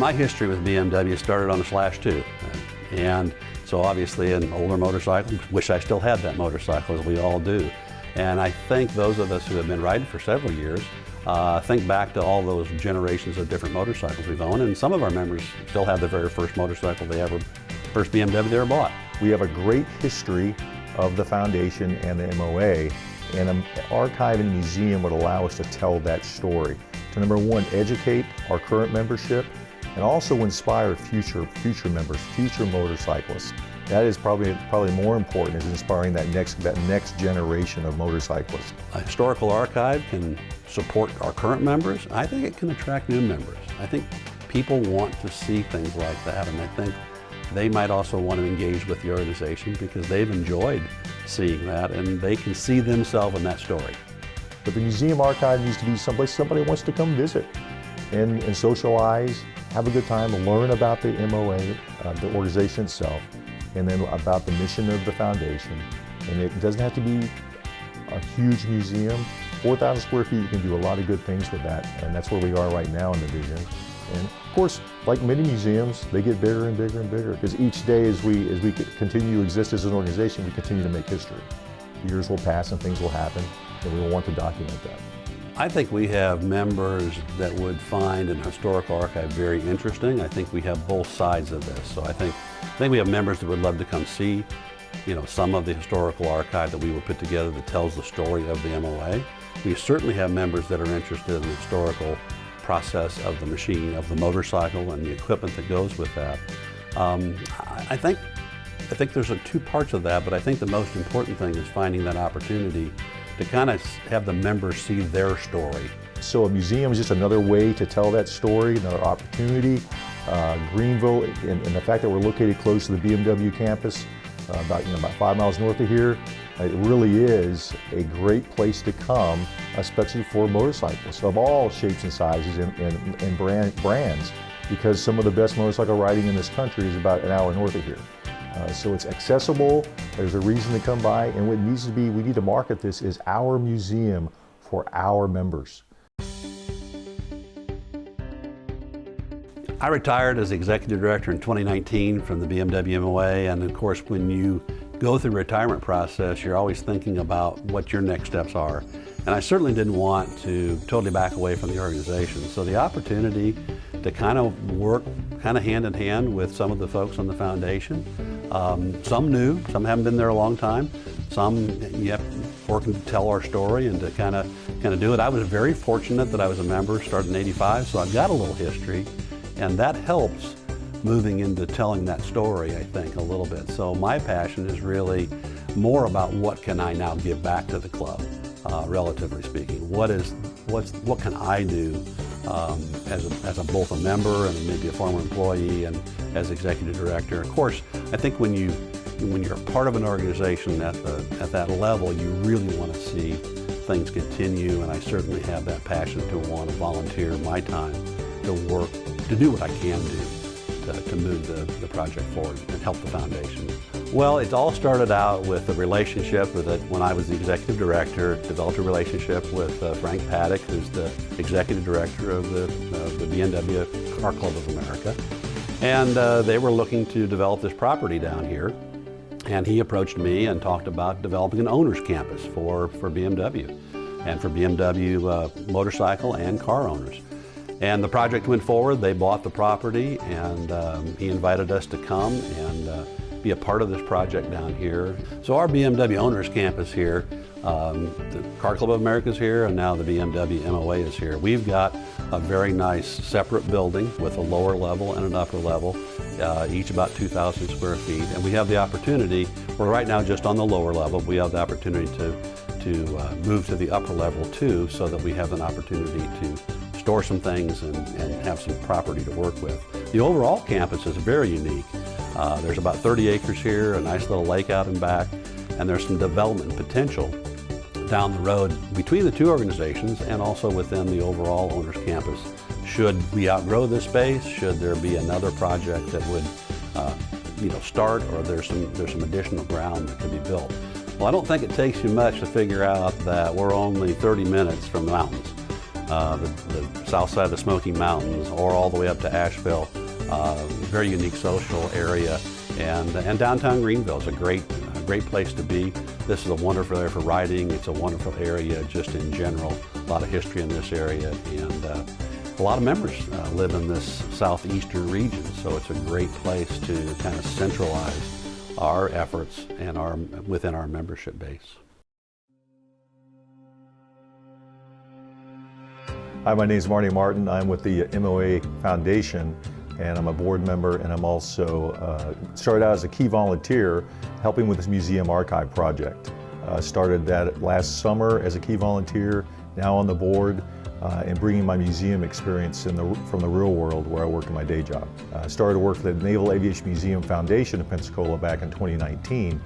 My history with BMW started on the Slash 2. And so obviously an older motorcycle, wish I still had that motorcycle, as we all do. And I think those of us who have been riding for several years think back to all those generations of different motorcycles we've owned, and some of our members still have the very first motorcycle first BMW they ever bought. We have a great history of the foundation and the MOA, and an archive and museum would allow us to tell that story. To number one, educate our current membership, and also inspire future members, future motorcyclists. That is probably more important, is inspiring that next generation of motorcyclists. A historical archive can support our current members. I think it can attract new members. I think people want to see things like that, and I think they might also want to engage with the organization because they've enjoyed seeing that and they can see themselves in that story. But the museum archive needs to be someplace somebody wants to come visit and socialize, have a good time, learn about the MOA, the organization itself, and then about the mission of the foundation. And it doesn't have to be a huge museum. 4,000 square feet, you can do a lot of good things with that, and that's where we are right now in the vision. And of course, like many museums, they get bigger and bigger and bigger, because each day as we continue to exist as an organization, we continue to make history. Years will pass and things will happen, and we will want to document that. I think we have members that would find an historical archive very interesting. I think we have both sides of this. So I think we have members that would love to come see, some of the historical archive that we will put together that tells the story of the MOA. We certainly have members that are interested in the historical process of the machine, of the motorcycle, and the equipment that goes with that. I think there's two parts of that, but I think the most important thing is finding that opportunity to kind of have the members see their story. So a museum is just another way to tell that story, another opportunity. Greenville, and the fact that we're located close to the BMW campus, about 5 miles north of here, it really is a great place to come, especially for motorcyclists of all shapes and sizes and brands, because some of the best motorcycle riding in this country is about an hour north of here. So it's accessible, there's a reason to come by, and what needs to be, we need to market this as our museum for our members. I retired as executive director in 2019 from the BMW MOA, and of course when you go through the retirement process, you're always thinking about what your next steps are. And I certainly didn't want to totally back away from the organization. So the opportunity to kind of work hand in hand with some of the folks on the foundation, some new, some haven't been there a long time, some working to tell our story and to kind of do it. I was very fortunate that I was a member, started in '85, so I've got a little history, and that helps moving into telling that story, I think, a little bit. So my passion is really more about what can I now give back to the club, relatively speaking. What can I do as both a member and maybe a former employee and as executive director. Of course, I think when you're a part of an organization at that level, you really want to see things continue, and I certainly have that passion to want to volunteer my time to work, to do what I can do to move the project forward and help the foundation. Well, it all started out with a relationship with it when I was the executive director, developed a relationship with Frank Paddock, who's the executive director of the BMW Car Club of America. And they were looking to develop this property down here. And he approached me and talked about developing an owner's campus for BMW and for BMW motorcycle and car owners. And the project went forward. They bought the property, and he invited us to come and be a part of this project down here. So our BMW Owners Campus here, the Car Club of America is here, and now the BMW MOA is here. We've got a very nice separate building with a lower level and an upper level, each about 2,000 square feet. And we have the opportunity, we're right now just on the lower level, we have the opportunity to move to the upper level too, so that we have an opportunity to store some things and have some property to work with. The overall campus is very unique. There's about 30 acres here, a nice little lake out and back, and there's some development potential down the road between the two organizations and also within the overall owners campus. Should we outgrow this space, should there be another project that would start, or there's some additional ground that can be built. Well, I don't think it takes you much to figure out that we're only 30 minutes from the mountains. the south side of the Smoky Mountains, or all the way up to Asheville. Very unique social area, and downtown Greenville is a great place to be. This is a wonderful area for riding. It's a wonderful area just in general. A lot of history in this area, and a lot of members live in this southeastern region, so it's a great place to kind of centralize our efforts and within our membership base. Hi, my name is Marty Martin. I'm with the MOA Foundation, and I'm a board member, and I'm also started out as a key volunteer helping with this museum archive project. Started that last summer as a key volunteer, now on the board, and bringing my museum experience from the real world where I work in my day job. I started to work for the Naval Aviation Museum Foundation in Pensacola back in 2019,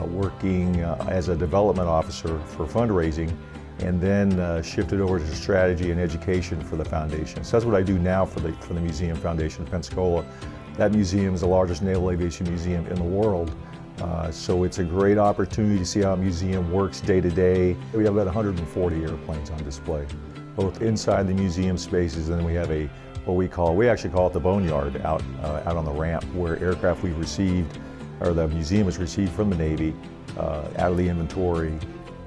working as a development officer for fundraising, and then shifted over to strategy and education for the foundation. So that's what I do now for the Museum Foundation of Pensacola. That museum is the largest naval aviation museum in the world. So it's a great opportunity to see how a museum works day to day. We have about 140 airplanes on display, both inside the museum spaces, and then we have we actually call it the boneyard out on the ramp, where aircraft we've received, or the museum has received from the Navy, out of the inventory.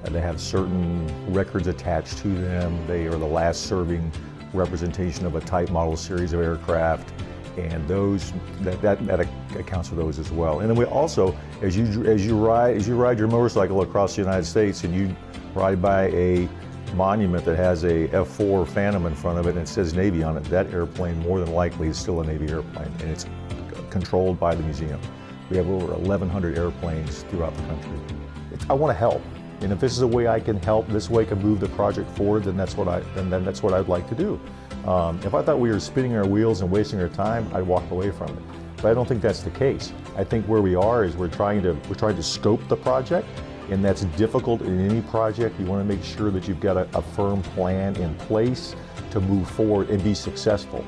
They have certain records attached to them. They are the last serving representation of a type model series of aircraft, and that accounts for those as well. And then we also, as you ride your motorcycle across the United States and you ride by a monument that has a F-4 Phantom in front of it and it says Navy on it, that airplane more than likely is still a Navy airplane, and it's controlled by the museum. We have over 1,100 airplanes throughout the country. I want to help. And if this is a way I can help, this way I can move the project forward, then that's what I'd like to do. If I thought we were spinning our wheels and wasting our time, I'd walk away from it. But I don't think that's the case. I think where we are is we're trying to scope the project, and that's difficult in any project. You want to make sure that you've got a firm plan in place to move forward and be successful.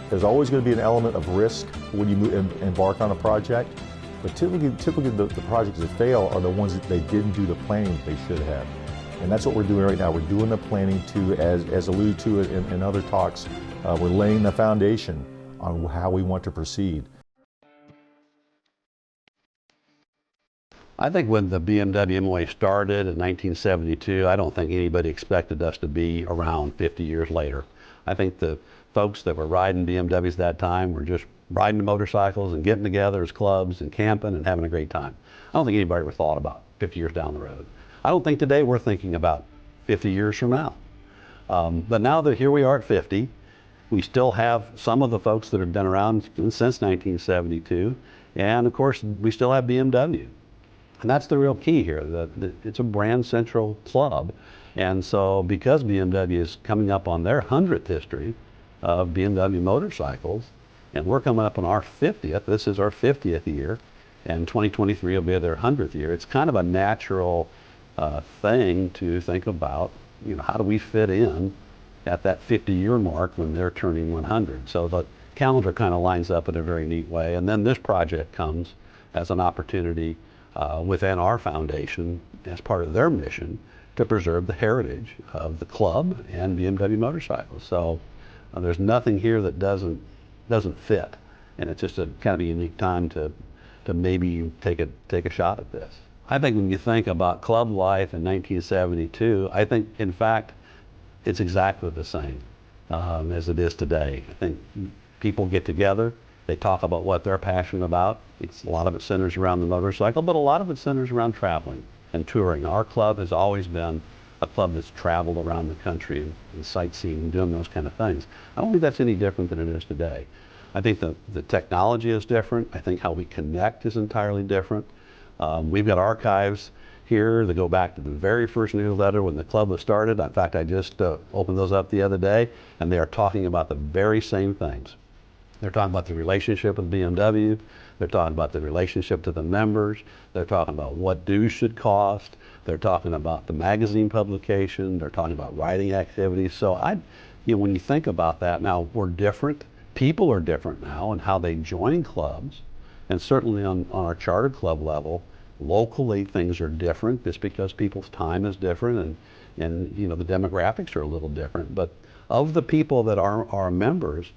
There's always going to be an element of risk when you embark on a project. But typically the projects that fail are the ones that they didn't do the planning that they should have. And that's what we're doing right now. We're doing the planning to, as alluded to in other talks, we're laying the foundation on how we want to proceed. I think when the BMW MOA started in 1972, I don't think anybody expected us to be around 50 years later. I think the folks that were riding BMWs at that time were just riding motorcycles and getting together as clubs and camping and having a great time. I don't think anybody ever thought about 50 years down the road. I don't think today we're thinking about 50 years from now. But now that here we are at 50, we still have some of the folks that have been around since 1972, and of course we still have BMW. And that's the real key here, that it's a brand central club. And so because BMW is coming up on their 100th history of BMW motorcycles, and we're coming up on our 50th, this is our 50th year, and 2023 will be their 100th year. It's kind of a natural thing to think about, how do we fit in at that 50-year mark when they're turning 100? So the calendar kind of lines up in a very neat way. And then this project comes as an opportunity within our foundation as part of their mission to preserve the heritage of the club and BMW motorcycles. So there's nothing here that doesn't fit, and it's just a kind of a unique time to maybe take a shot at this. I think when you think about club life in 1972, I think in fact it's exactly the same as it is today. I think people get together, they talk about what they're passionate about. A lot of it centers around the motorcycle, but a lot of it centers around traveling and touring. Our club has always been a club that's traveled around the country and sightseeing and doing those kind of things. I don't think that's any different than it is today. I think the technology is different. I think how we connect is entirely different. We've got archives here that go back to the very first newsletter when the club was started. In fact, I just opened those up the other day, and they are talking about the very same things. They're talking about the relationship with BMW. They're talking about the relationship to the members. They're talking about what dues should cost. They're talking about the magazine publication. They're talking about writing activities. So when you think about that, now we're different. People are different now in how they join clubs. And certainly on our charter club level, locally things are different just because people's time is different and the demographics are a little different. But of the people that are our members,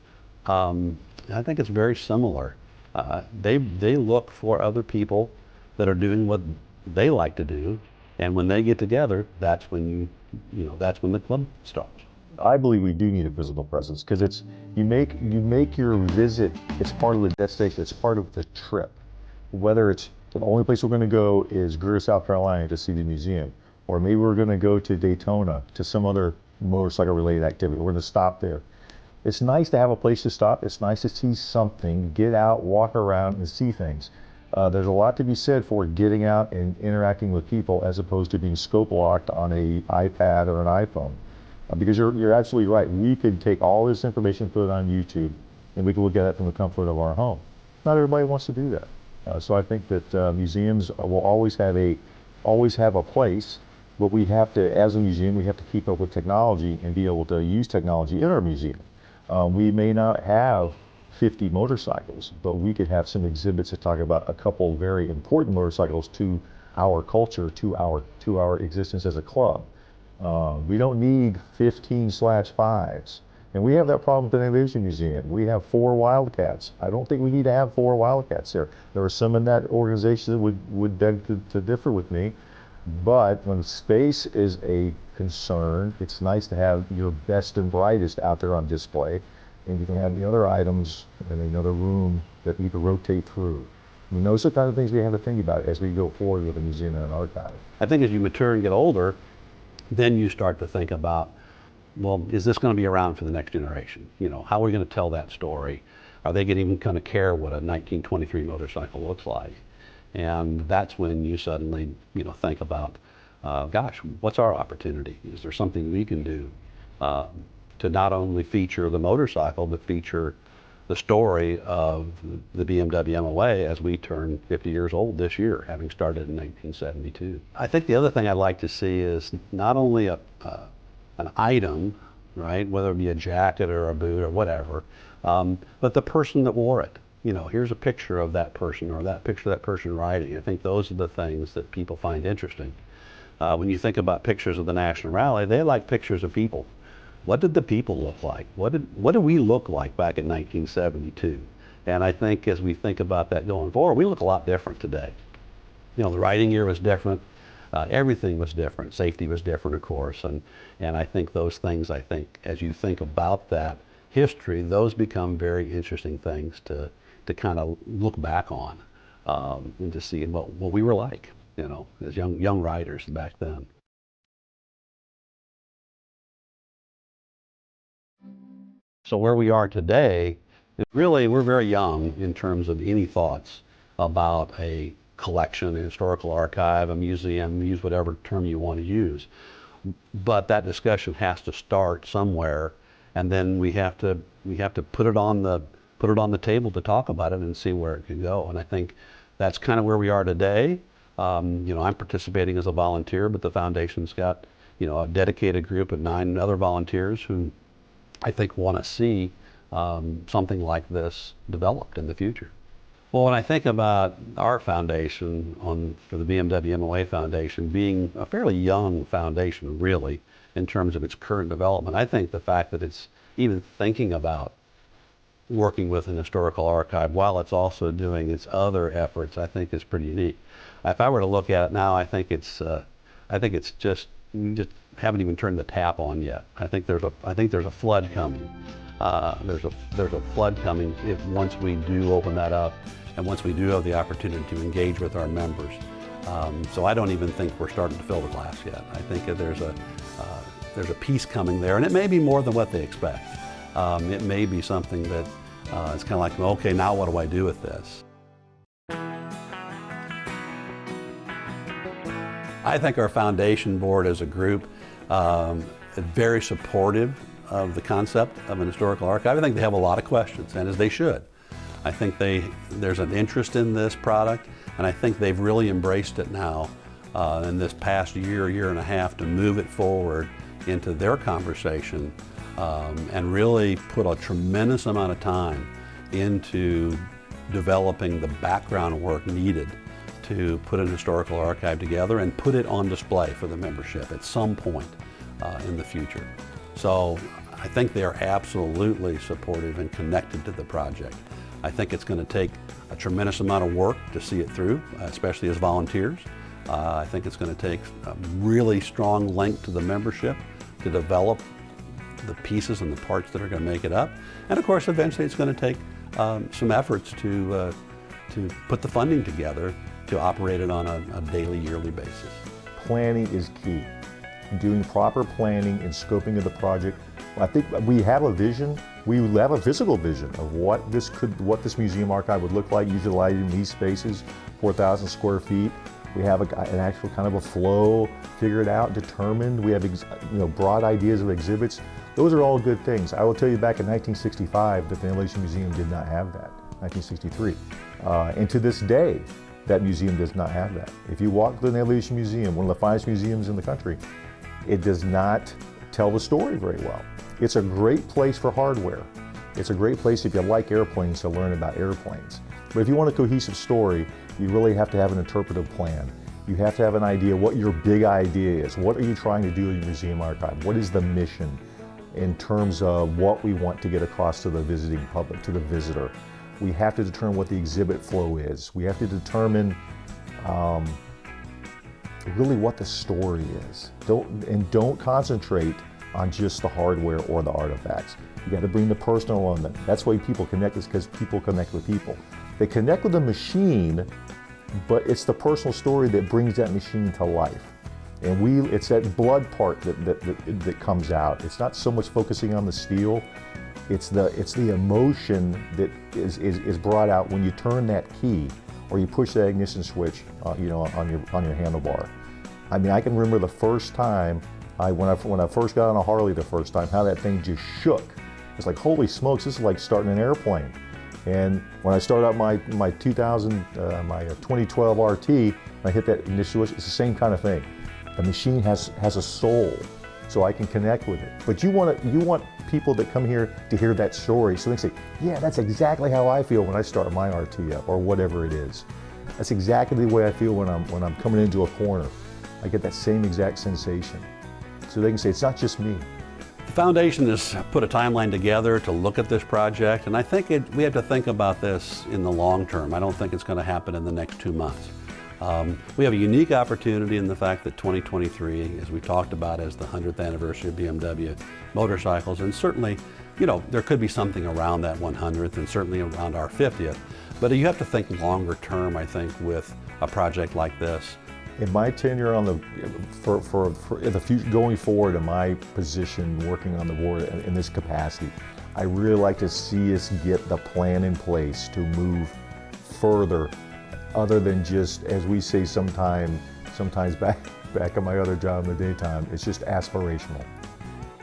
I think it's very similar. They look for other people that are doing what they like to do, and when they get together, that's when that's when the club starts. I believe we do need a physical presence because it's you make your visit. It's part of the destination. It's part of the trip. Whether it's the only place we're going to go is Greer, South Carolina to see the museum, or maybe we're going to go to Daytona to some other motorcycle-related activity. We're going to stop there. It's nice to have a place to stop. It's nice to see something, get out, walk around, and see things. There's a lot to be said for getting out and interacting with people as opposed to being scope locked on an iPad or an iPhone. Because you're absolutely right. We could take all this information, put it on YouTube, and we can look at it from the comfort of our home. Not everybody wants to do that. So I think that museums will always have a place, but we have to, as a museum, we have to keep up with technology and be able to use technology in our museum. We may not have 50 motorcycles, but we could have some exhibits that talk about a couple very important motorcycles to our culture, to our existence as a club. We don't need 15/5s. And we have that problem at the Innovation Museum. We have 4 Wildcats. I don't think we need to have 4 Wildcats there. There are some in that organization that would beg to differ with me. But when space is a concern, it's nice to have your best and brightest out there on display. And you can have the other items in another room that you can rotate through. I mean, those are the kind of things we have to think about as we go forward with a museum and an archive. I think as you mature and get older, then you start to think about, well, is this going to be around for the next generation? How are we going to tell that story? Are they even going to care what a 1923 motorcycle looks like? And that's when you suddenly, think about, gosh, what's our opportunity? Is there something we can do to not only feature the motorcycle, but feature the story of the BMW MOA as we turn 50 years old this year, having started in 1972. I think the other thing I'd like to see is not only an item, right, whether it be a jacket or a boot or whatever, but the person that wore it. Here's a picture of that person or that picture of that person riding. I think those are the things that people find interesting. When you think about pictures of the National Rally, they like pictures of people. What did the people look like? What did we look like back in 1972? And I think as we think about that going forward, we look a lot different today. The riding gear was different. Everything was different. Safety was different, of course. And I think those things, as you think about that history, those become very interesting things to kind of look back on and to see what we were like, as young riders back then. So where we are today, really we're very young in terms of any thoughts about a collection, a historical archive, a museum, use whatever term you want to use. But that discussion has to start somewhere, and then we have to put it on the table to talk about it and see where it can go. And I think that's kind of where we are today. I'm participating as a volunteer, but the foundation's got a dedicated group of 9 other volunteers who I think want to see something like this developed in the future. Well, when I think about our foundation for the BMW MOA Foundation being a fairly young foundation, really, in terms of its current development, I think the fact that it's even thinking about working with an historical archive while it's also doing its other efforts, I think is pretty unique. If I were to look at it now, I think it's just we just haven't even turned the tap on yet. I think there's a flood coming. There's a flood coming once we do open that up, and once we do have the opportunity to engage with our members. So I don't even think we're starting to fill the glass yet. I think that there's a piece coming there, and it may be more than what they expect. It may be something that it's kind of like, okay, now what do I do with this? I think our foundation board as a group is very supportive of the concept of an historical archive. I think they have a lot of questions, and as they should. I think there's an interest in this product, and I think they've really embraced it now in this past year and a half to move it forward into their conversation and really put a tremendous amount of time into developing the background work needed to put an historical archive together and put it on display for the membership at some point in the future. So I think they are absolutely supportive and connected to the project. I think it's going to take a tremendous amount of work to see it through, especially as volunteers. I think it's going to take a really strong link to the membership to develop the pieces and the parts that are going to make it up. And of course, eventually it's going to take some efforts to put the funding together to operate it on a daily, yearly basis. Planning is key. Doing proper planning and scoping of the project. I think we have a vision. We have a physical vision of what this museum archive would look like, utilizing these spaces, 4,000 square feet. We have an actual kind of a flow figured out, determined. We have broad ideas of exhibits. Those are all good things. I will tell you, back in 1965, the Ventilation Museum did not have that. 1963, and to this day, that museum does not have that. If you walk the Ventilation Museum, one of the finest museums in the country, it does not tell the story very well. It's a great place for hardware. It's a great place if you like airplanes to learn about airplanes. But if you want a cohesive story, you really have to have an interpretive plan. You have to have an idea what your big idea is. What are you trying to do in your museum archive? What is the mission in terms of what we want to get across to the visiting public, to the visitor? We have to determine what the exhibit flow is. We have to determine really what the story is. Don't concentrate on just the hardware or the artifacts. You got to bring the personal element. That's why people connect, is because people connect with people. They connect with the machine, but it's the personal story that brings that machine to life. And it's that blood part that comes out. It's not so much focusing on the steel. It's the emotion that is brought out when you turn that key or you push that ignition switch, on your handlebar. I mean, I can remember the first time when I first got on a Harley the first time, how that thing just shook. It's like, holy smokes, this is like starting an airplane. And when I started out my 2012 RT, I hit that ignition switch. It's the same kind of thing. The machine has a soul, so I can connect with it. But you want people that come here to hear that story, so they say, yeah, that's exactly how I feel when I start my RT up, or whatever it is. That's exactly the way I feel when I'm coming into a corner. I get that same exact sensation. So they can say, it's not just me. The foundation has put a timeline together to look at this project, and I think we have to think about this in the long term. I don't think it's going to happen in the next 2 months. We have a unique opportunity in the fact that 2023, as we talked about, as the 100th anniversary of BMW motorcycles, and certainly, there could be something around that 100th and certainly around our 50th, but you have to think longer term, I think, with a project like this. In my tenure for the future, going forward in my position, working on the board in this capacity, I really like to see us get the plan in place to move further, other than just, as we say sometimes back in my other job in the daytime, it's just aspirational.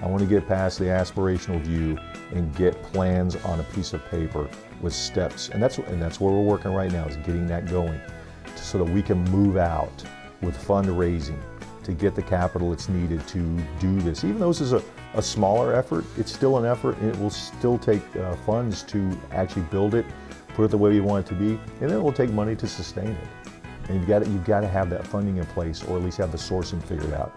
I want to get past the aspirational view and get plans on a piece of paper with steps, and that's where we're working right now, is getting that going, so that we can move out with fundraising to get the capital that's needed to do this. Even though this is a smaller effort, it's still an effort, and it will still take funds to actually build it, put it the way we want it to be, and then it will take money to sustain it. And you've got to have that funding in place, or at least have the sourcing figured out.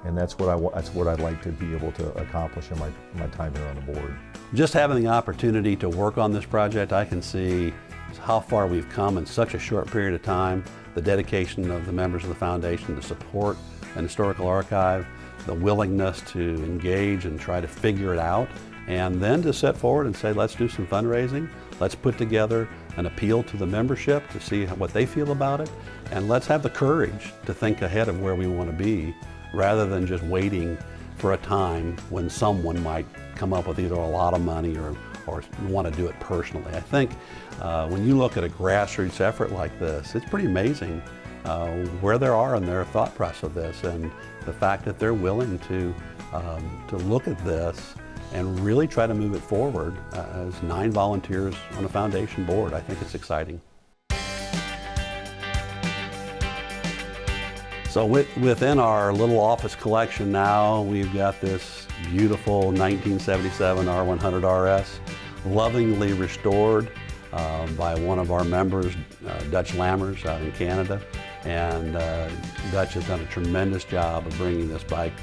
And that's what I'd like to be able to accomplish in my time here on the board. Just having the opportunity to work on this project, I can see how far we've come in such a short period of time, the dedication of the members of the foundation to support an historical archive, the willingness to engage and try to figure it out, and then to set forward and say, let's do some fundraising, let's put together an appeal to the membership to see what they feel about it, and let's have the courage to think ahead of where we want to be, rather than just waiting for a time when someone might come up with either a lot of money or want to do it personally. I think when you look at a grassroots effort like this, it's pretty amazing where they are in their thought process of this, and the fact that they're willing to look at this and really try to move it forward as 9 volunteers on a foundation board. I think it's exciting. So within our little office collection now, we've got this beautiful 1977 R100 RS, lovingly restored by one of our members, Dutch Lammers out in Canada. And Dutch has done a tremendous job of bringing this bike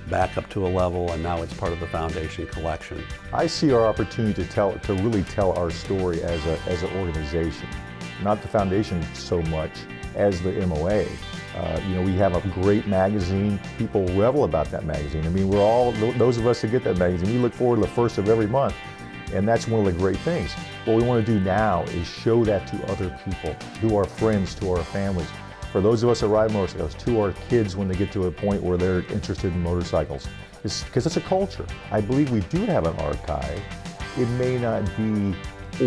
back up to a level, and now it's part of the foundation collection. I see our opportunity to really tell our story as an organization, not the foundation so much as the MOA. We have a great magazine. People revel about that magazine. I mean, those of us that get that magazine, we look forward to the first of every month, and that's one of the great things. What we want to do now is show that to other people, to our friends, to our families. For those of us that ride motorcycles, to our kids when they get to a point where they're interested in motorcycles. Because it's a culture. I believe we do have an archive. It may not be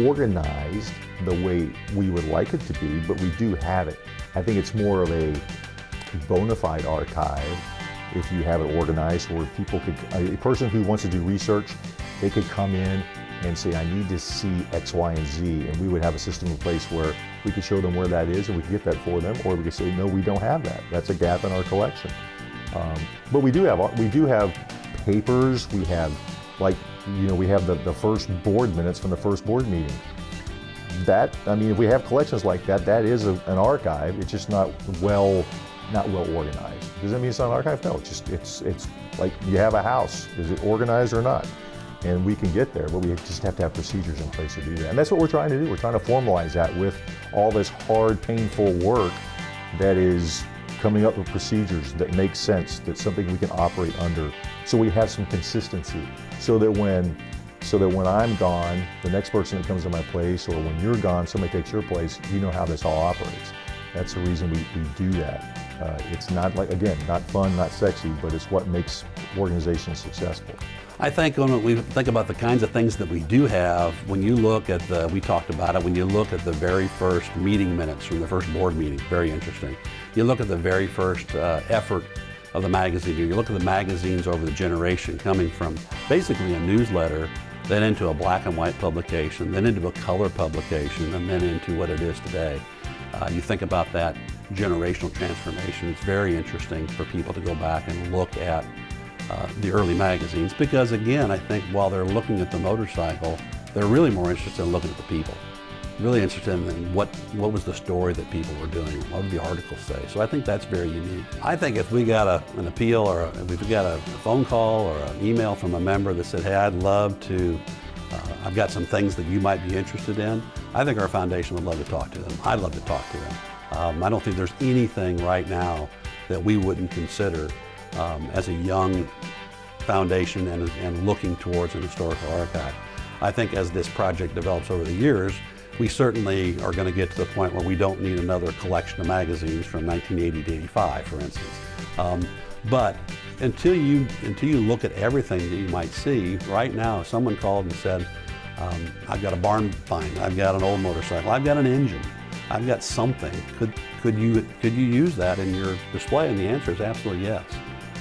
organized the way we would like it to be, but we do have it. I think it's more of a bona fide archive if you have it organized, where people could, a person who wants to do research, they could come in and say, I need to see X, Y, and Z, and we would have a system in place where we could show them where that is and we could get that for them, or we could say, no, we don't have that. That's a gap in our collection. But we do have papers. We have, we have the first board minutes from the first board meeting. If we have collections like that, that is an archive. It's just not well organized. Does that mean it's not an archive? No, it's like you have a house. Is it organized or not? And we can get there, but we just have to have procedures in place to do that. And that's what we're trying to do. We're trying to formalize that with all this hard, painful work that is coming up with procedures that make sense, that's something we can operate under, so we have some consistency, so that when I'm gone, the next person that comes to my place, or when you're gone, somebody takes your place, you know how this all operates. That's the reason we do that. It's not not fun, not sexy, but it's what makes organizations successful. I think when we think about the kinds of things that we do have, when you look at we talked about it, when you look at the very first meeting minutes from the first board meeting, very interesting. You look at the very first effort of the magazine, you look at the magazines over the generation, coming from basically a newsletter, then into a black and white publication, then into a color publication, and then into what it is today. You think about that generational transformation. It's very interesting for people to go back and look at the early magazines, because again, I think while they're looking at the motorcycle, they're really more interested in looking at the people. Really interested in what was the story that people were doing, what did the articles say. So I think that's very unique. I think if we got an appeal, or if we got a phone call or an email from a member that said, hey, I'd love to, I've got some things that you might be interested in, I think our foundation would love to talk to them. I'd love to talk to them. I don't think there's anything right now that we wouldn't consider as a young foundation and looking towards an historical archive. I think as this project develops over the years, we certainly are going to get to the point where we don't need another collection of magazines from 1980 to 85, for instance. But until you look at everything that you might see, right now, if someone called and said, I've got a barn find, I've got an old motorcycle, I've got an engine, I've got something, could you use that in your display? And the answer is absolutely yes.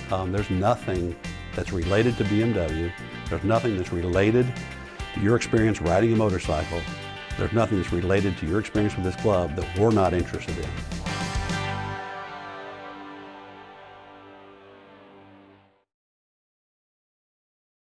There's nothing that's related to BMW. There's nothing that's related to your experience riding a motorcycle. There's nothing that's related to your experience with this club that we're not interested in.